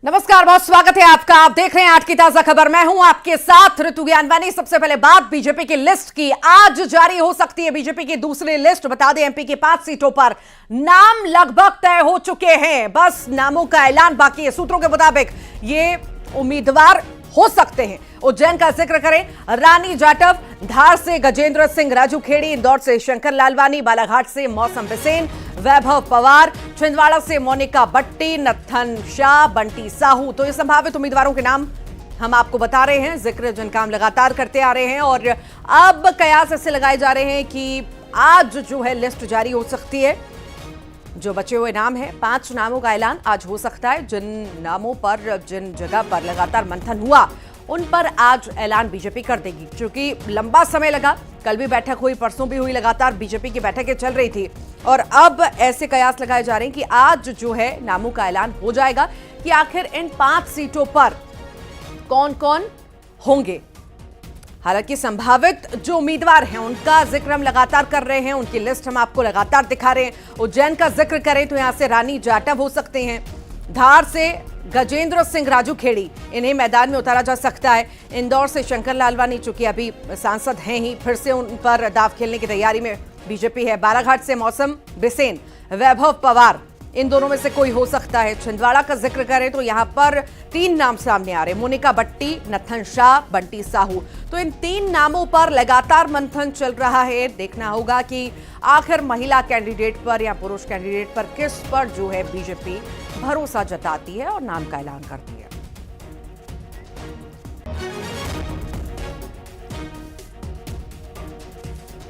नमस्कार, बहुत स्वागत है आपका। आप देख रहे हैं आज की ताजा खबर। मैं हूं आपके साथ ऋतु ज्ञानवानी। सबसे पहले बात बीजेपी की लिस्ट की। आज जारी हो सकती है बीजेपी की दूसरी लिस्ट। बता दें, एमपी की 5 सीटों पर नाम लगभग तय हो चुके हैं, बस नामों का ऐलान बाकी है। सूत्रों के मुताबिक ये उम्मीदवार हो सकते हैं। उज्जैन का जिक्र करें, रानी जाटव, धार से गजेंद्र सिंह राजूखेड़ी, इंदौर से शंकर लालवानी, बालाघाट से मौसम बिसेन, वैभव पवार, छिंदवाड़ा से मोनिका बट्टी, नत्थन शाह, बंटी साहू। तो ये संभावित उम्मीदवारों के नाम हम आपको बता रहे हैं, जिक्र जिनका हम लगातार करते आ रहे हैं। और अब कयास ऐसे लगाए जा रहे हैं कि आज जो है लिस्ट जारी हो सकती है। जो बचे हुए नाम हैं, 5 नामों का ऐलान आज हो सकता है। जिन नामों पर, जिन जगह पर लगातार मंथन हुआ, उन पर आज ऐलान बीजेपी कर देगी। क्योंकि लंबा समय लगा, कल भी बैठक हुई, परसों भी हुई, लगातार बीजेपी की बैठकें चल रही थी। और अब ऐसे कयास लगाए जा रहे हैं कि आज जो है नामों का ऐलान हो जाएगा कि आखिर इन 5 सीटों पर कौन कौन होंगे। हालांकि संभावित जो उम्मीदवार हैं उनका जिक्र हम लगातार कर रहे हैं, उनकी लिस्ट हम आपको लगातार दिखा रहे हैं। उज्जैन का जिक्र करें तो यहां से रानी जाटव हो सकते हैं, धार से गजेंद्र सिंह राजूखेड़ी, इन्हें मैदान में उतारा जा सकता है। इंदौर से शंकर लालवानी, चूंकि अभी सांसद हैं ही, फिर से उन पर दाव खेलने की तैयारी में बीजेपी है। बालाघाट से मौसम बिसेन, वैभव पवार, इन दोनों में से कोई हो सकता है। छिंदवाड़ा का जिक्र करें तो यहां पर 3 नाम सामने आ रहे हैं, मोनिका बट्टी, नत्थन शाह, बंटी साहू। तो इन 3 नामों पर लगातार मंथन चल रहा है। देखना होगा कि आखिर महिला कैंडिडेट पर या पुरुष कैंडिडेट पर किस पर जो है बीजेपी भरोसा जताती है और नाम का ऐलान करती है।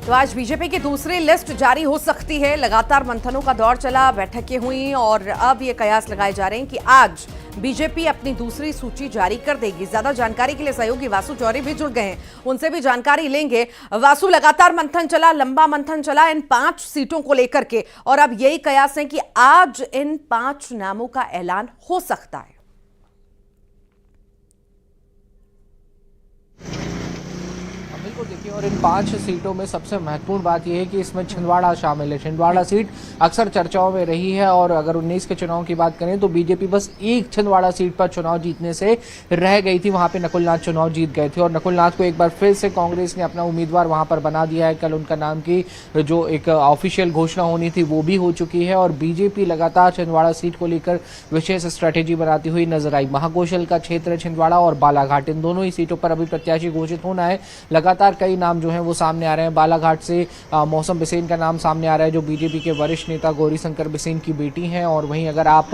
तो आज बीजेपी की दूसरी लिस्ट जारी हो सकती है। लगातार मंथनों का दौर चला, बैठकें हुई और अब ये कयास लगाए जा रहे हैं कि आज बीजेपी अपनी दूसरी सूची जारी कर देगी। ज्यादा जानकारी के लिए सहयोगी वासु चौरी भी जुड़ गए हैं, उनसे भी जानकारी लेंगे। वासु, लगातार मंथन चला, लंबा मंथन चला इन 5 सीटों को लेकर के, और अब यही कयास है कि आज इन 5 नामों का ऐलान हो सकता है। देखिए, और इन 5 सीटों में सबसे महत्वपूर्ण बात यह है कि इसमें छिंदवाड़ा शामिल है। छिंदवाड़ा सीट अक्सर चर्चाओं में रही है और अगर 19 के चुनाव की बात करें तो बीजेपी बस एक छिंदवाड़ा सीट पर चुनाव जीतने से रह गई थी। वहां पे नकुलनाथ चुनाव जीत गए थे और नकुलनाथ को एक बार फिर से कांग्रेस ने अपना उम्मीदवार वहां पर बना दिया है। कल उनका नाम की जो एक ऑफिशियल घोषणा होनी थी वो भी हो चुकी है और बीजेपी लगातार छिंदवाड़ा सीट को लेकर विशेष स्ट्रैटेजी बनाती हुई नजर आई। महाकौशल का क्षेत्र छिंदवाड़ा और बालाघाट, इन दोनों ही सीटों पर अभी प्रत्याशी घोषित होना है। लगातार कई नाम जो हैं वो सामने आ रहे हैं। बालाघाट से मौसम बिसेन का नाम सामने आ रहा है, जो बीजेपी के वरिष्ठ नेता गौरी शंकर बिसेन की बेटी हैं। और वहीं अगर आप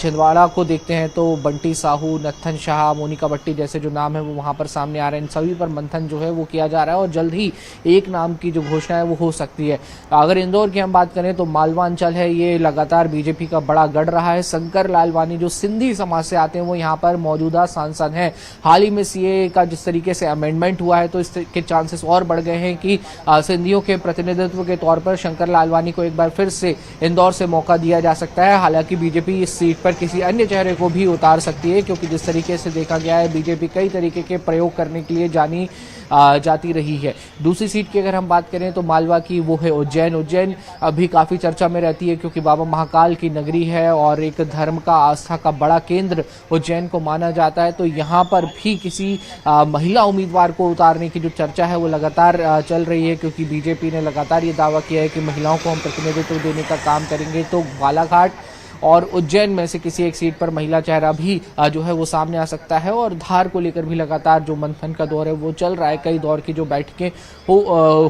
छिंदवाड़ा को देखते हैं तो बंटी साहू, नत्थन शाह, मोनिका बट्टी जैसे जो नाम है वो वहां पर सामने आ रहे हैं। इन सभी पर मंथन जो है वो किया जा रहा है और जल्द ही एक नाम की जो घोषणा है वो हो सकती है। अगर इंदौर की हम बात करें तो मालवा अंचल है, ये लगातार बीजेपी का बड़ा गढ़ रहा है। शंकर लालवानी जो सिंधी समाज से आते हैं वो यहाँ पर मौजूदा सांसद हैं। हाल ही में सीए का जिस तरीके से अमेंडमेंट हुआ है तो इसके चांसेस और बढ़ गए हैं कि सिंधियों के प्रतिनिधित्व के तौर पर शंकर लालवानी को एक बार फिर से इंदौर से मौका दिया जा सकता है। हालांकि बीजेपी इस सीट पर किसी अन्य चेहरे को भी उतार सकती है, क्योंकि जिस तरीके से देखा गया है बीजेपी कई तरीके के प्रयोग करने के लिए जानी जाती रही है। दूसरी सीट की अगर हम बात करें तो मालवा की, वो है उज्जैन। उज्जैन अभी काफी चर्चा में रहती है क्योंकि बाबा महाकाल की नगरी है और एक धर्म का, आस्था का बड़ा केंद्र उज्जैन को माना जाता है। तो यहाँ पर भी किसी महिला उम्मीदवार को उतारने की जो चर्चा है वो लगातार चल रही है, क्योंकि बीजेपी ने लगातार ये दावा किया है कि महिलाओं को हम प्रतिनिधित्व देने का काम करेंगे। तो बालाघाट और उज्जैन में से किसी एक सीट पर महिला चेहरा भी जो है वो सामने आ सकता है। और धार को लेकर भी लगातार जो मंथन का दौर है वो चल रहा है। कई दौर की जो बैठकें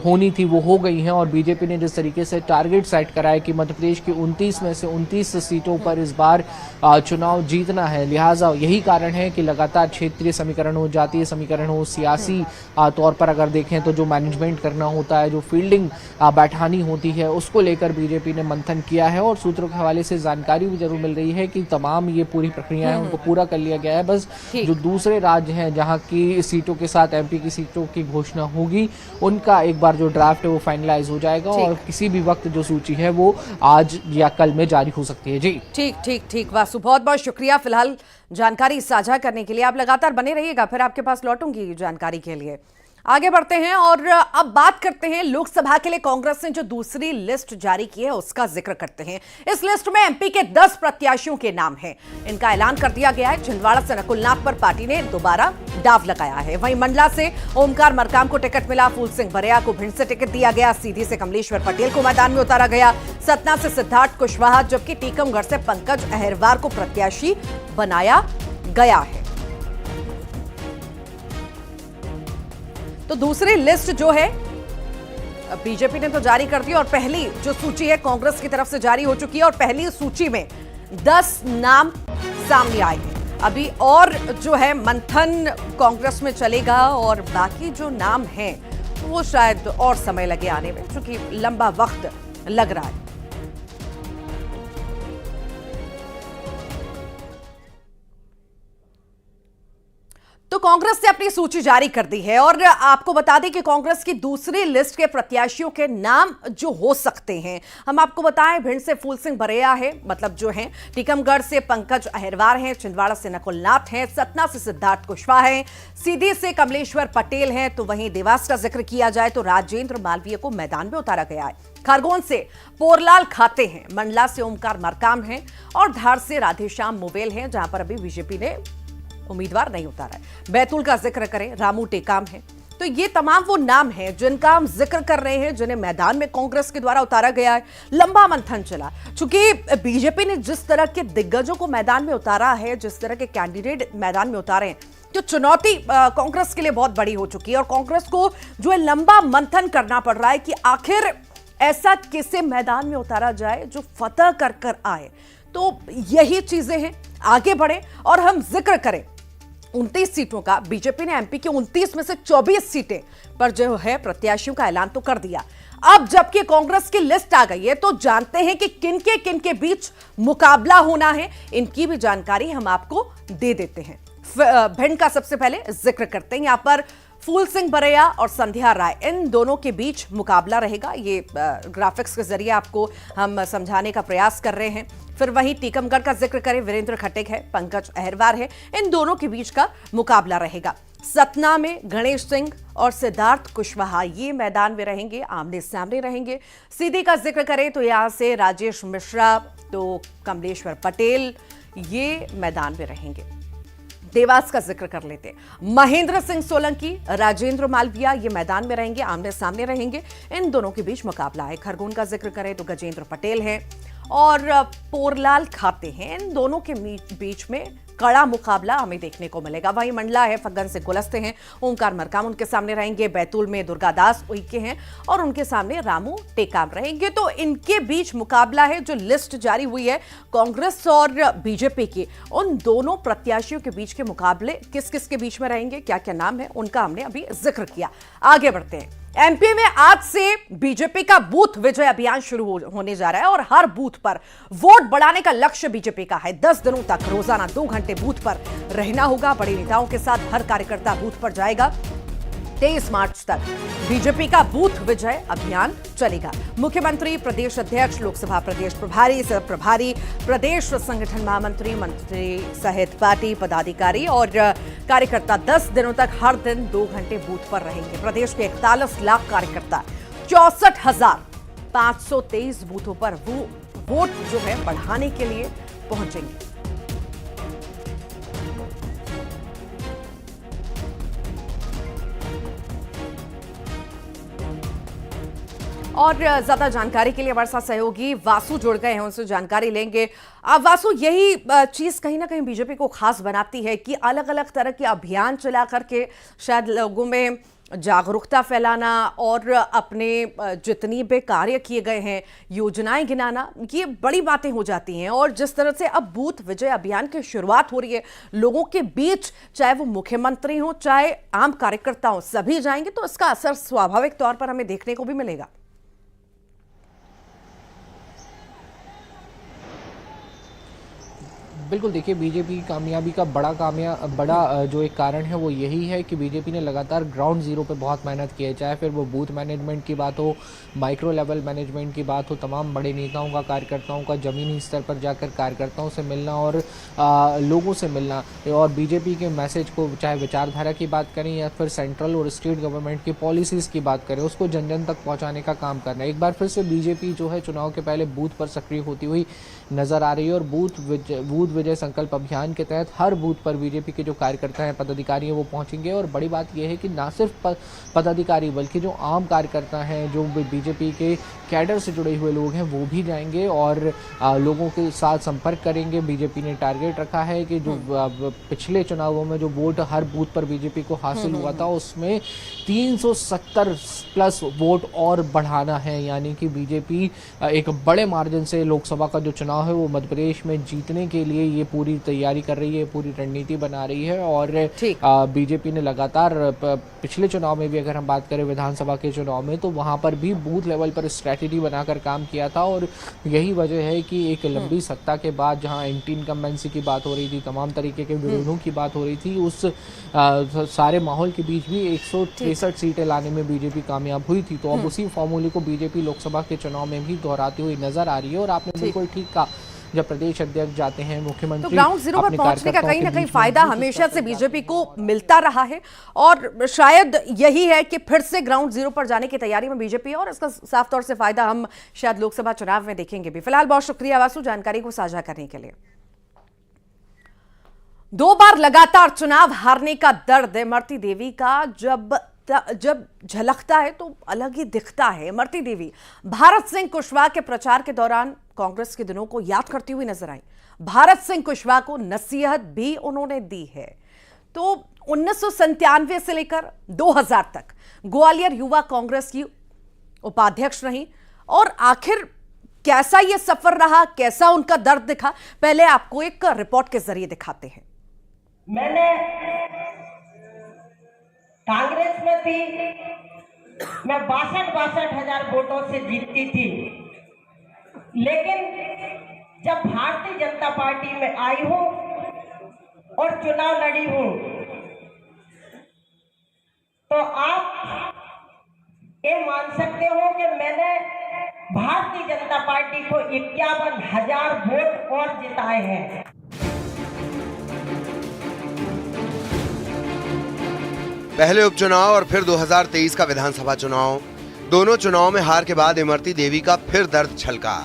होनी थी वो हो गई हैं और बीजेपी ने जिस तरीके से टारगेट सेट करा है कि मध्य प्रदेश की 29 में से 29 सीटों पर इस बार चुनाव जीतना है, लिहाजा यही कारण है कि लगातार क्षेत्रीय समीकरण हो, जातीय समीकरण हो, सियासी तौर पर अगर देखें तो जो मैनेजमेंट करना होता है, जो फील्डिंग बैठानी होती है, उसको लेकर बीजेपी ने मंथन किया है। और सूत्रों के हवाले से जानकारी भी जरूर मिल रही है कि तमाम ये पूरी प्रक्रिया है उनको पूरा कर लिया गया है। बस जो दूसरे राज्य हैं जहां की सीटों के साथ एमपी की सीटों की घोषणा होगी, उनका एक बार जो ड्राफ्ट है वो फाइनलाइज हो जाएगा और किसी भी वक्त जो सूची है वो आज या कल में जारी हो सकती है। जी ठीक वासु, बहुत बहुत शुक्रिया फिलहाल जानकारी साझा करने के लिए। आप लगातार बने रहिएगा, फिर आपके पास लौटूंगी जानकारी के लिए। आगे बढ़ते हैं और अब बात करते हैं लोकसभा के लिए कांग्रेस ने जो दूसरी लिस्ट जारी की है उसका जिक्र करते हैं। इस लिस्ट में एमपी के 10 प्रत्याशियों के नाम हैं। इनका ऐलान कर दिया गया है। छिंदवाड़ा से नकुलनाथ पर पार्टी ने दोबारा दाव लगाया है। वहीं मंडला से ओमकार मरकाम को टिकट मिला। फूल सिंह बरिया को भिंड से टिकट दिया गया। सीधी से कमलेश्वर पटेल को मैदान में उतारा गया। सतना से सिद्धार्थ कुशवाहा जबकि टीकमगढ़ से पंकज अहिरवार को प्रत्याशी बनाया गया है। तो दूसरी लिस्ट जो है बीजेपी ने तो जारी कर दी और पहली जो सूची है कांग्रेस की तरफ से जारी हो चुकी है और पहली सूची में 10 नाम सामने आए हैं। अभी और जो है मंथन कांग्रेस में चलेगा और बाकी जो नाम हैं वो शायद और समय लगे आने में, क्योंकि लंबा वक्त लग रहा है। तो कांग्रेस ने अपनी सूची जारी कर दी है और आपको बता दें कि कांग्रेस की दूसरी लिस्ट के प्रत्याशियों के नाम जो हो सकते हैं, हम आपको बताएं, भिंड से फूल सिंह बरिया है, मतलब जो हैं, टीकमगढ़ से पंकज अहिरवार हैं, छिंदवाड़ा से नकुलनाथ हैं, सतना से सिद्धार्थ कुशवाहा हैं, सीधी से कमलेश्वर पटेल हैं। तो वहीं देवास का जिक्र किया जाए तो राजेंद्र मालवीय को मैदान में उतारा गया है। खरगोन से पोरलाल खाते हैं, मंडला से ओमकार मरकाम हैं और धार से राधेश्याम मोवेल हैं, जहां पर अभी बीजेपी ने उम्मीदवार नहीं उतारा है। बैतूल का जिक्र करें, रामू टेकाम है। तो ये तमाम वो नाम हैं जिनका हम जिक्र कर रहे हैं, जिन्हें मैदान में कांग्रेस के द्वारा उतारा गया है। लंबा मंथन चला, क्योंकि बीजेपी ने जिस तरह के दिग्गजों को मैदान में उतारा है, जिस तरह के कैंडिडेट मैदान में उतारे हैं, तो चुनौती कांग्रेस के लिए बहुत बड़ी हो चुकी है और कांग्रेस को जो है लंबा मंथन करना पड़ रहा है कि आखिर ऐसा किसे मैदान में उतारा जाए जो फतह कर कर आए। तो यही चीजें हैं। आगे बढ़े और हम जिक्र करें 29 सीटों का। बीजेपी ने एमपी के 29 में से 24 सीटें पर जो है प्रत्याशियों का ऐलान तो कर दिया। अब जबकि कांग्रेस की लिस्ट आ गई है तो जानते हैं कि किन के बीच मुकाबला होना है। इनकी भी जानकारी हम आपको दे देते हैं। भिंड का सबसे पहले जिक्र करते हैं। यहां पर फूल सिंह बरिया और संध्या राय, इन दोनों के बीच मुकाबला रहेगा। ये ग्राफिक्स के जरिए आपको हम समझाने का प्रयास कर रहे हैं। फिर वहीं टीकमगढ़ का जिक्र करें, वीरेंद्र खट्टेक है, पंकज अहिरवार है, इन दोनों के बीच का मुकाबला रहेगा। सतना में गणेश सिंह और सिद्धार्थ कुशवाहा ये मैदान में रहेंगे, आमने सामने रहेंगे। सीधी का जिक्र करें तो यहां से राजेश मिश्रा तो कमलेश्वर पटेल ये मैदान में रहेंगे। देवास का जिक्र कर लेते हैं, महेंद्र सिंह सोलंकी, राजेंद्र मालवीय ये मैदान में रहेंगे, आमने सामने रहेंगे। इन दोनों के बीच मुकाबला है। खरगोन का जिक्र करें तो गजेंद्र पटेल हैं और पोरलाल खाते हैं। इन दोनों के बीच में कड़ा मुकाबला हमें देखने को मिलेगा। वहीं मंडला है, फग्गन से गुलस्ते हैं, ओमकार मरकाम उनके सामने रहेंगे। बैतूल में दुर्गादास उइके हैं और उनके सामने रामू टेकाम रहेंगे। तो इनके बीच मुकाबला है। जो लिस्ट जारी हुई है कांग्रेस और बीजेपी की, उन दोनों प्रत्याशियों के बीच के मुकाबले किस किस के बीच में रहेंगे, क्या क्या नाम है, उनका हमने अभी जिक्र किया। आगे बढ़ते हैं। एमपी में आज से बीजेपी का बूथ विजय अभियान शुरू होने जा रहा है और हर बूथ पर वोट बढ़ाने का लक्ष्य बीजेपी का है। 10 दिनों तक रोजाना 2 घंटे बूथ पर रहना होगा। बड़े नेताओं के साथ हर कार्यकर्ता बूथ पर जाएगा। 23 मार्च तक बीजेपी का बूथ विजय अभियान चलेगा। मुख्यमंत्री, प्रदेश अध्यक्ष, लोकसभा प्रदेश प्रभारी, सह प्रभारी, प्रदेश संगठन महामंत्री, मंत्री सहित पार्टी पदाधिकारी और कार्यकर्ता 10 दिनों तक हर दिन 2 घंटे बूथ पर रहेंगे। प्रदेश के 41 लाख कार्यकर्ता 64,523 बूथों पर वोट जो है बढ़ाने के लिए पहुंचेंगे। और ज्यादा जानकारी के लिए हमारे साथ सहयोगी वासु जुड़ गए हैं, उनसे जानकारी लेंगे। वासु, यही चीज कहीं ना कहीं बीजेपी को खास बनाती है कि अलग अलग तरह के अभियान चला करके शायद लोगों में जागरूकता फैलाना और अपने जितनी भी कार्य किए गए हैं, योजनाएं गिनाना, ये बड़ी बातें हो जाती हैं। और जिस तरह से अब बूथ विजय अभियान की शुरुआत हो रही है, लोगों के बीच, चाहे वो मुख्यमंत्री हो चाहे आम कार्यकर्ता हो, सभी जाएंगे, तो इसका असर स्वाभाविक तौर पर हमें देखने को भी मिलेगा। बिल्कुल, देखिए बीजेपी की कामयाबी का बड़ा जो एक कारण है वो यही है कि बीजेपी ने लगातार ग्राउंड ज़ीरो पे बहुत मेहनत की है, चाहे फिर वो बूथ मैनेजमेंट की बात हो, माइक्रो लेवल मैनेजमेंट की बात हो, तमाम बड़े नेताओं का, कार्यकर्ताओं का ज़मीनी स्तर पर जाकर कार्यकर्ताओं से मिलना और लोगों से मिलना, और बीजेपी के मैसेज को, चाहे विचारधारा की बात करें या फिर सेंट्रल और स्टेट गवर्नमेंट की पॉलिसीज़ की बात करें, उसको जन जन तक पहुँचाने का काम करना है। एक बार फिर से बीजेपी जो है चुनाव के पहले बूथ पर सक्रिय होती हुई नज़र आ रही है, और बूथ विजय संकल्प अभियान के तहत हर बूथ पर बीजेपी के जो कार्यकर्ता हैं, पदाधिकारी हैं, वो पहुंचेंगे। और बड़ी बात यह है कि ना सिर्फ पदाधिकारी बल्कि जो आम कार्यकर्ता हैं, जो बीजेपी के कैडर से जुड़े हुए लोग हैं, वो भी जाएंगे और लोगों के साथ संपर्क करेंगे। बीजेपी ने टारगेट रखा है कि जो पिछले चुनावों में जो वोट हर बूथ पर बीजेपी को हासिल हुआ था, उसमें 370 प्लस वोट और बढ़ाना है, यानी कि बीजेपी एक बड़े मार्जिन से लोकसभा का जो चुनाव है वो मध्य प्रदेश में जीतने के लिए ये पूरी तैयारी कर रही है, पूरी रणनीति बना रही है। और बीजेपी ने लगातार पिछले चुनाव में भी, अगर हम बात करें विधानसभा के चुनाव में, तो वहां पर भी बूथ लेवल पर स्ट्रैटेजी बनाकर काम किया था। और यही वजह है कि एक लंबी सत्ता के बाद, जहां एंटी इनकम्बेंसी की बात हो रही थी, तमाम तरीके के विरोधों की बात हो रही थी, उस सारे माहौल के बीच भी 163 सीटें लाने में बीजेपी कामयाब हुई थी। तो अब उसी फॉर्मूले को बीजेपी लोकसभा के चुनाव में भी दोहराती हुई नजर आ रही है। और आपने बिल्कुल ठीक कहा, जब प्रदेश अध्यक्ष जाते हैं, मुख्यमंत्री, तो ग्राउंड जीरो पर पहुंचने का कहीं ना कहीं फायदा हमेशा से बीजेपी को मिलता रहा है, और शायद यही है कि फिर से ग्राउंड जीरो पर जाने की तैयारी में बीजेपी है, और इसका साफ तौर से फायदा हम शायद लोकसभा चुनाव में देखेंगे भी। फिलहाल बहुत शुक्रिया वासु, जानकारी को साझा करने के लिए। 2 बार लगातार चुनाव हारने का दर्द इमरती देवी का जब झलकता है तो अलग ही दिखता है। इमरती देवी भारत सिंह कुशवाहा के प्रचार के दौरान कांग्रेस के दिनों को याद करती हुई नजर आई। भारत सिंह कुशवाहा को नसीहत भी उन्होंने दी है। तो 1997 से लेकर 2000 तक ग्वालियर युवा कांग्रेस की उपाध्यक्ष रही, और आखिर कैसा यह सफर रहा, कैसा उनका दर्द दिखा, पहले आपको एक रिपोर्ट के जरिए दिखाते हैं। मैंने कांग्रेस में थी, मैं 62 हजार वोटों से जीतती थी, लेकिन जब भारतीय जनता पार्टी में आई हूं और चुनाव लड़ी हूं, तो आप ये मान सकते हो कि मैंने भारतीय जनता पार्टी को 51,000 वोट और जिताए हैं। पहले उपचुनाव और फिर 2023 का विधानसभा चुनाव, दोनों चुनाव में हार के बाद इमरती देवी का फिर दर्द छलका।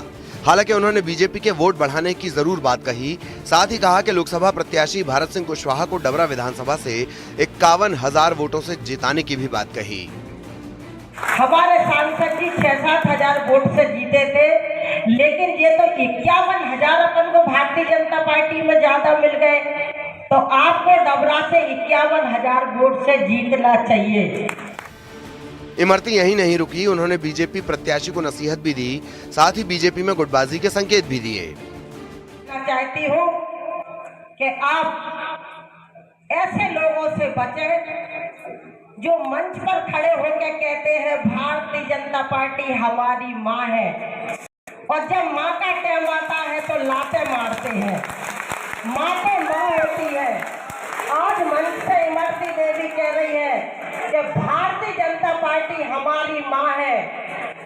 हालांकि उन्होंने बीजेपी के वोट बढ़ाने की जरूर बात कही, साथ ही कहा कि लोकसभा प्रत्याशी भारत सिंह कुशवाहा को डबरा विधानसभा से 51,000 वोटों से जिताने की भी बात कही। हमारे सांसद जी 6-7 हजार वोट से जीते थे, लेकिन ये तो 51,000 अपन को भारतीय जनता पार्टी में ज्यादा मिल गए। तो आपको डबरा से 51,000 वोट से जीतना चाहिए। इमरती यही नहीं रुकी, उन्होंने बीजेपी प्रत्याशी को नसीहत भी दी, साथ ही बीजेपी में गुटबाजी के संकेत भी दिए। मैं चाहती हूँ कि आप ऐसे लोगों से बचें जो मंच पर खड़े होकर कहते हैं भारतीय जनता पार्टी हमारी माँ है, और जब माँ का टाइम आता है तो लाते मारते हैं। माँ तो माँ होती है। आज मंच से इमरती देवी कह रही है कि भारतीय जनता पार्टी हमारी माँ है।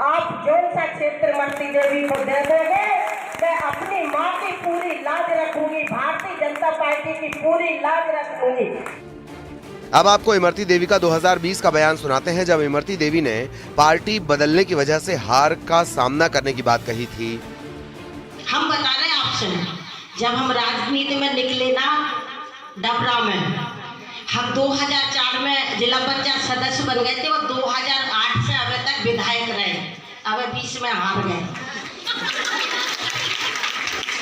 आप जौन सा क्षेत्र इमरती देवी को दे दोगे, मैं अपनी माँ की पूरी लाज रखूंगी, भारतीय जनता पार्टी की पूरी लाज रखूंगी। अब आपको इमरती देवी का 2020 का बयान सुनाते हैं, जब इमरती देवी ने पार्टी बदलने की वजह से हार का सामना करने की बात कही थी। हम बता रहे हैं आपसे, जब हम राजनीति में निकले ना डबरा में, हम 2004 में जिला पंचायत सदस्य बन गए थे, और 2008 से अभी तक विधायक रहे, अब 20 में हार गए।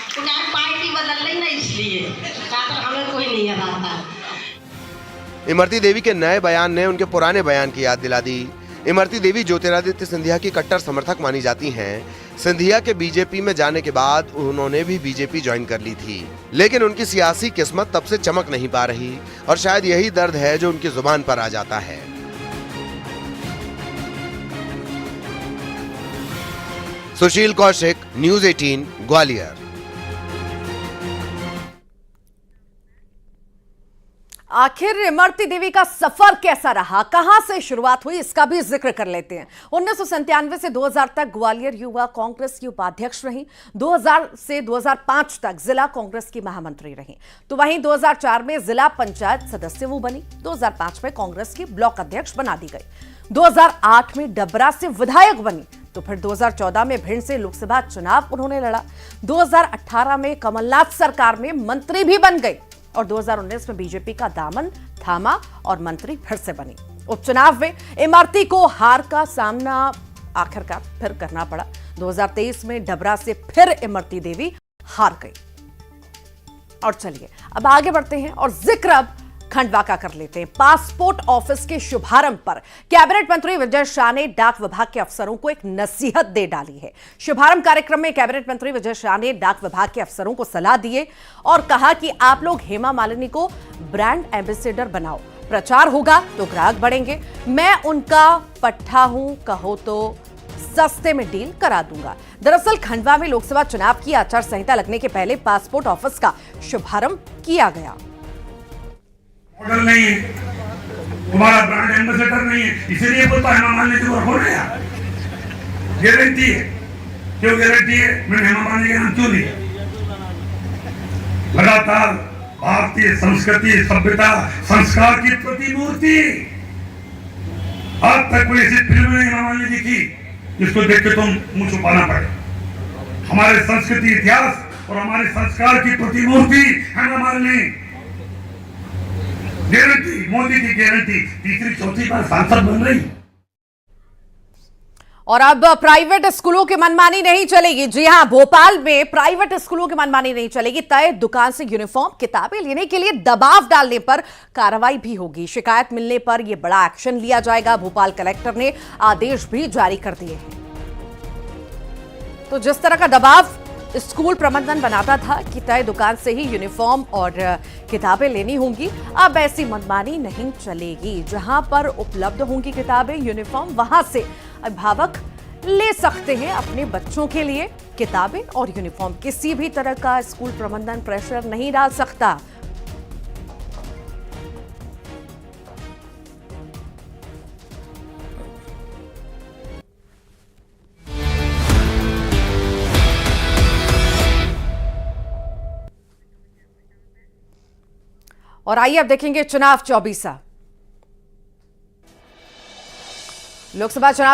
तो क्या पार्टी बदल रही ना, इसलिए हमें कोई नहीं हराता। इमरती देवी के नए बयान ने उनके पुराने बयान की याद दिला दी। इमरती देवी ज्योतिरादित्य सिंधिया की कट्टर समर्थक मानी जाती हैं। सिंधिया के बीजेपी में जाने के बाद उन्होंने भी बीजेपी ज्वाइन कर ली थी, लेकिन उनकी सियासी किस्मत तब से चमक नहीं पा रही, और शायद यही दर्द है जो उनकी जुबान पर आ जाता है। सुशील कौशिक, न्यूज़ 18, ग्वालियर। आखिर इमरती देवी का सफर कैसा रहा, कहां से शुरुआत हुई, इसका भी जिक्र कर लेते हैं। 1997 से 2000 तक ग्वालियर युवा कांग्रेस की उपाध्यक्ष रहीं। 2000 से 2005 तक जिला कांग्रेस की महामंत्री रहीं। तो वहीं 2004 में जिला पंचायत सदस्य वो बनी। 2005 में कांग्रेस की ब्लॉक अध्यक्ष बना दी गई। 2008 में डबरा से विधायक बनी। तो फिर 2014 में भिंड से लोकसभा चुनाव उन्होंने लड़ा। 2018 में कमलनाथ सरकार में मंत्री भी बन गई और 2019 में बीजेपी का दामन थामा और मंत्री फिर से बनी। उपचुनाव में इमरती को हार का सामना आखिरकार फिर करना पड़ा। 2023 में डबरा से फिर इमरती देवी हार गई। और चलिए अब आगे बढ़ते हैं और जिक्र अब खंडवा का कर लेते हैं। पासपोर्ट ऑफिस के शुभारंभ पर कैबिनेट मंत्री विजय शाह ने डाक विभाग के अफसरों को एक नसीहत दे डाली है। शुभारंभ कार्यक्रम में कैबिनेट मंत्री विजय शाह ने डाक विभाग के अफसरों को सलाह दिए और कहा कि आप लोग हेमा मालिनी को ब्रांड एम्बेसडर बनाओ, प्रचार होगा तो ग्राहक बढ़ेंगे। मैं उनका पट्टा हूं, कहो तो सस्ते में डील करा दूंगा। दरअसल खंडवा में लोकसभा चुनाव की आचार संहिता लगने के पहले पासपोर्ट ऑफिस का शुभारंभ किया गया। मॉडल नहीं है, तुम्हारा ब्रांड एम्बेसडर नहीं है, इसीलिए बोलता है हेमा मालिनी को हो रहा है। गारंटी है, क्यों गारंटी है? मैंने हेमा मालिनी का नाम क्यों लिया? लगातार भारतीय संस्कृति, सभ्यता, संस्कार की प्रतिमूर्ति। आज तक कोई ऐसी फिल्म नहीं हेमा मालिनी की जिसको देख के तुम मुंह छुपाना पड़े। हमारे संस्कृति, इतिहास और हमारे संस्कार की प्रतिमूर्ति हेमा मालिनी। गारंटी, मोदी की गारंटी, तीसरी चौथी बार सांसद बन रही। और अब प्राइवेट स्कूलों की मनमानी नहीं चलेगी। जी हां, भोपाल में प्राइवेट स्कूलों की मनमानी नहीं चलेगी। तय दुकान से यूनिफॉर्म, किताबें लेने के लिए दबाव डालने पर कार्रवाई भी होगी। शिकायत मिलने पर यह बड़ा एक्शन लिया जाएगा। भोपाल कलेक्टर ने आदेश भी जारी कर दिए हैं। तो जिस तरह का दबाव स्कूल प्रबंधन बनाता था कि तय दुकान से ही यूनिफॉर्म और किताबें लेनी होंगी, अब ऐसी मनमानी नहीं चलेगी। जहां पर उपलब्ध होंगी किताबें, यूनिफॉर्म, वहां से अभिभावक ले सकते हैं अपने बच्चों के लिए किताबें और यूनिफॉर्म। किसी भी तरह का स्कूल प्रबंधन प्रेशर नहीं डाल सकता। और आइए अब देखेंगे चुनाव 24। लोकसभा चुनाव